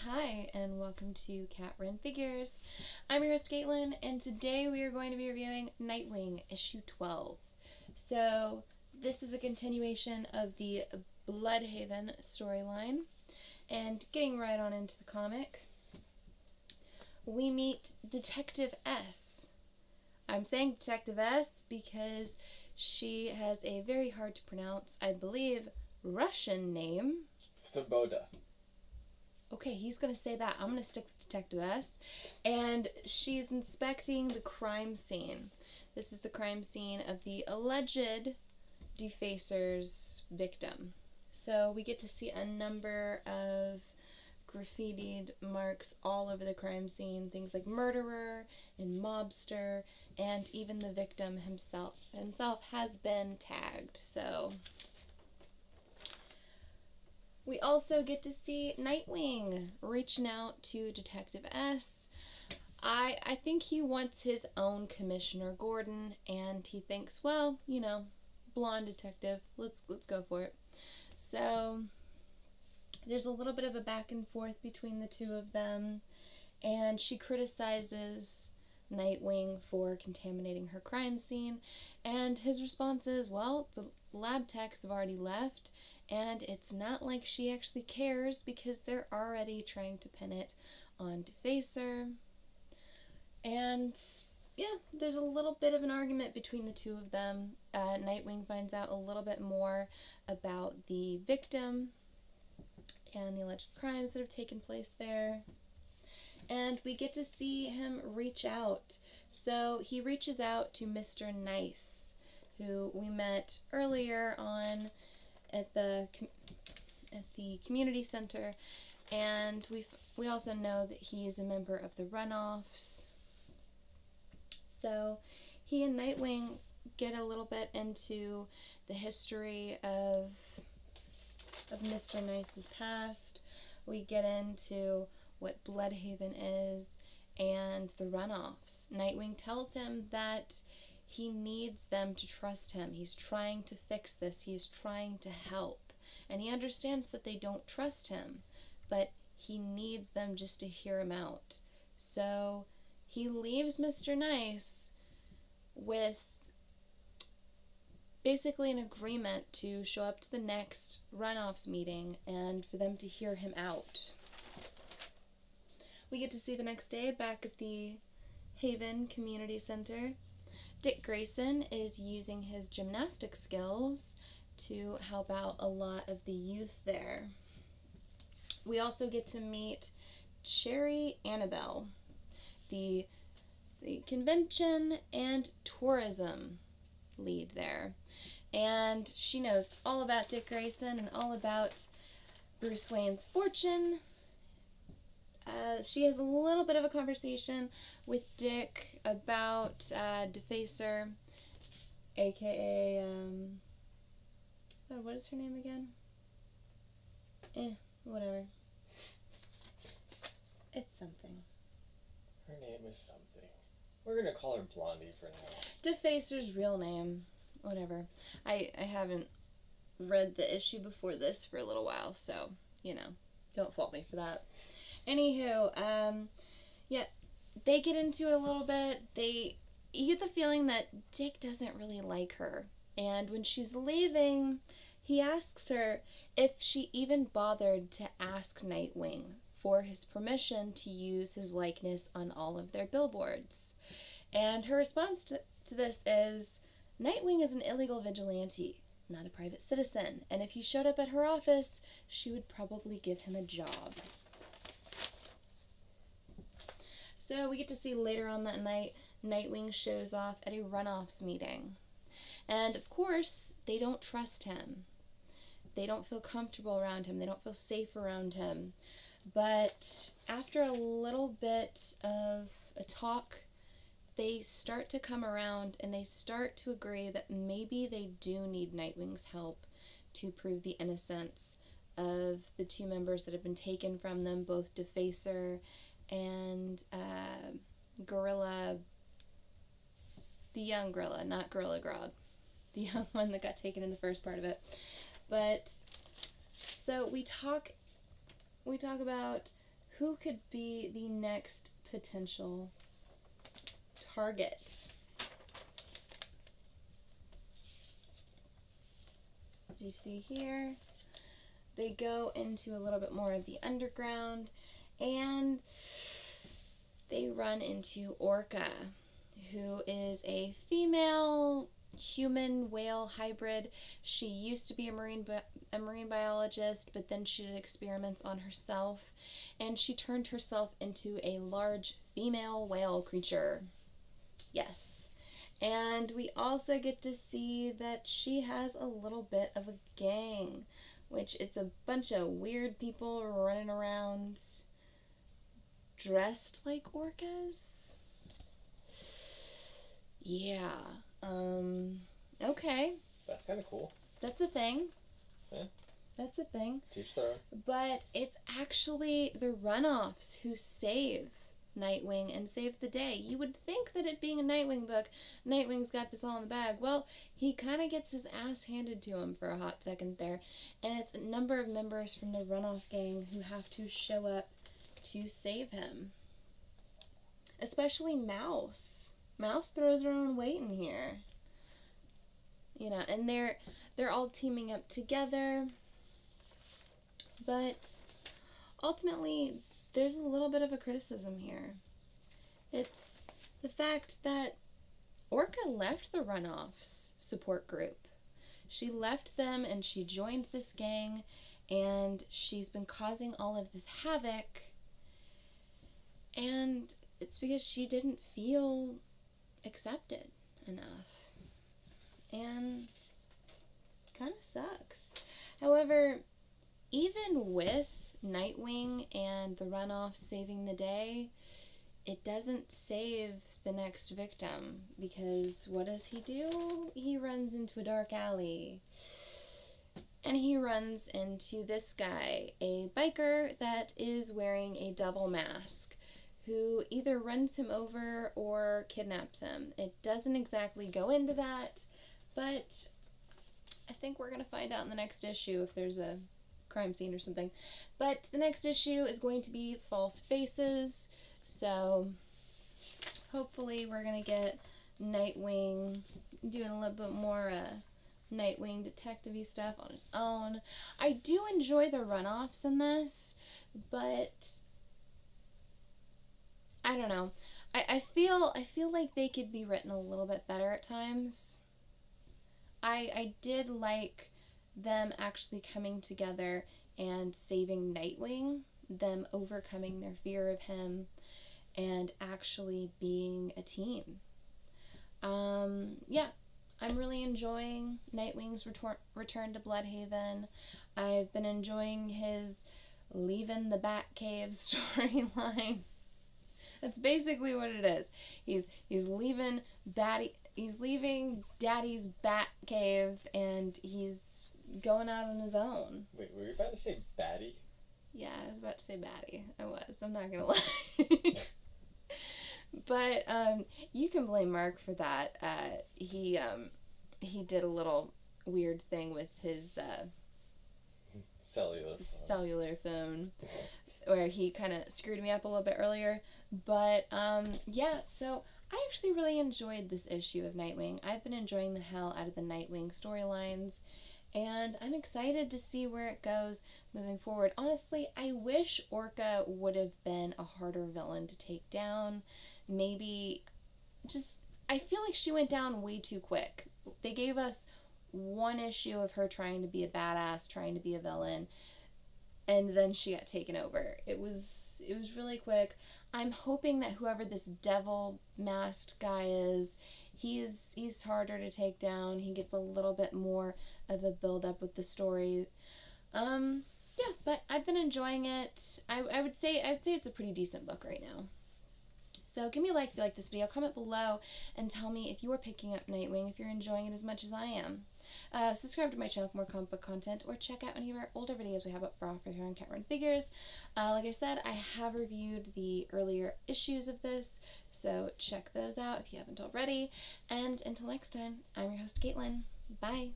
Hi, and welcome to Cat Run Figures. I'm your host, Caitlin, and today we are going to be reviewing Nightwing, issue 12. So, this is a continuation of the Bloodhaven storyline, and getting right on into the comic, we meet Detective S. I'm saying Detective S because she has a very hard to pronounce, I believe, Russian name. Svoboda. Okay, he's going to say that. I'm going to stick with Detective S. And she's inspecting the crime scene. This is the crime scene of the alleged defacer's victim. So we get to see a number of graffitied marks all over the crime scene. Things like murderer and mobster, and even the victim himself has been tagged. So we also get to see Nightwing reaching out to Detective S. I think he wants his own Commissioner Gordon, and he thinks, well, blonde detective, let's go for it. So there's a little bit of a back and forth between the two of them, and she criticizes Nightwing for contaminating her crime scene, and his response is, well, the lab techs have already left, and it's not like she actually cares because they're already trying to pin it on Defacer. And yeah, there's a little bit of an argument between the two of them. Nightwing finds out a little bit more about the victim and the alleged crimes that have taken place there. And we get to see him reach out. So he reaches out to Mr. Nice, who we met earlier on at the community center, and we also know that he is a member of the Runoffs. So he and Nightwing get a little bit into the history of Mr. Nice's past. We get into what Bloodhaven is and the Runoffs. Nightwing tells him that he needs them to trust him. He's trying to fix this. He is trying to help. And he understands that they don't trust him, but he needs them just to hear him out. So he leaves Mr. Nice with basically an agreement to show up to the next Runoffs meeting and for them to hear him out. We get to see the next day back at the Haven Community Center. Dick Grayson is using his gymnastic skills to help out a lot of the youth there. We also get to meet Cherry Annabelle, the convention and tourism lead there. And she knows all about Dick Grayson and all about Bruce Wayne's fortune. She has a little bit of a conversation with Dick about Defacer, aka, what is her name again? Whatever. It's something. Her name is something. We're gonna call her Blondie for now. Defacer's real name. Whatever. I haven't read the issue before this for a little while, so, don't fault me for that. Anywho, they get into it a little bit. You get the feeling that Dick doesn't really like her. And when she's leaving, he asks her if she even bothered to ask Nightwing for his permission to use his likeness on all of their billboards. And her response to this is, Nightwing is an illegal vigilante, not a private citizen. And if he showed up at her office, she would probably give him a job. So we get to see later on that night, Nightwing shows off at a Runoffs meeting. And of course, they don't trust him. They don't feel comfortable around him. They don't feel safe around him. But after a little bit of a talk, they start to come around and they start to agree that maybe they do need Nightwing's help to prove the innocence of the two members that have been taken from them, both Defacer and Gorilla, the young Gorilla, not Gorilla Grodd, the young one that got taken in the first part of it. But so we talk about who could be the next potential target? As you see here, they go into a little bit more of the underground, and they run into Orca, who is a female human whale hybrid. She used to be a marine biologist, but then she did experiments on herself, and she turned herself into a large female whale creature. Yes. And we also get to see that she has a little bit of a gang, which it's a bunch of weird people running around dressed like orcas. Yeah. Okay. That's kind of cool. That's a thing. Yeah. That's a thing. Teach their own. But it's actually the Runoffs who save Nightwing and save the day. You would think that it being a Nightwing book, Nightwing's got this all in the bag. Well, he kind of gets his ass handed to him for a hot second there. And it's a number of members from the Runoff gang who have to show up to save him. Especially Mouse. Mouse throws her own weight in here. You know, and they're all teaming up together. But ultimately, there's a little bit of a criticism here. It's the fact that Orca left the Runoffs support group. She left them and she joined this gang, and she's been causing all of this havoc. And it's because she didn't feel accepted enough. And kind of sucks. However, even with Nightwing and the Runoffs saving the day, it doesn't save the next victim, because what does he do? He runs into a dark alley. And he runs into this guy, a biker that is wearing a double mask, who either runs him over or kidnaps him. It doesn't exactly go into that, but I think we're going to find out in the next issue if there's a crime scene or something. But the next issue is going to be False Faces, so hopefully we're going to get Nightwing doing a little bit more Nightwing detective-y stuff on his own. I do enjoy the Runoffs in this, but I don't know. I feel like they could be written a little bit better at times. I did like them actually coming together and saving Nightwing, them overcoming their fear of him, and actually being a team. Yeah, I'm really enjoying Nightwing's return to Bloodhaven. I've been enjoying his leaving the Batcave storyline. That's basically what it is. He's leaving Daddy's Batcave, and he's going out on his own. Wait, were you about to say Batty? Yeah, I was about to say Batty. I was. I'm not gonna lie. But you can blame Mark for that. He did a little weird thing with his cellular phone, where he kind of screwed me up a little bit earlier. But yeah, so I actually really enjoyed this issue of Nightwing. I've been enjoying the hell out of the Nightwing storylines, and I'm excited to see where it goes moving forward. Honestly, I wish Orca would have been a harder villain to take down. Maybe I feel like she went down way too quick. They gave us one issue of her trying to be a badass, trying to be a villain, and then she got taken over. It was really quick. I'm hoping that whoever this devil masked guy is, he's harder to take down. He gets a little bit more of a build up with the story. Yeah, but I've been enjoying it. I would say it's a pretty decent book right now. So give me a like if you like this video. Comment below and tell me if you're picking up Nightwing, if you're enjoying it as much as I am. Subscribe to my channel for more comic book content, or check out any of our older videos we have up for offer here on Cat Run Figures. Like I said, I have reviewed the earlier issues of this, so check those out if you haven't already. And until next time, I'm your host, Caitlin. Bye!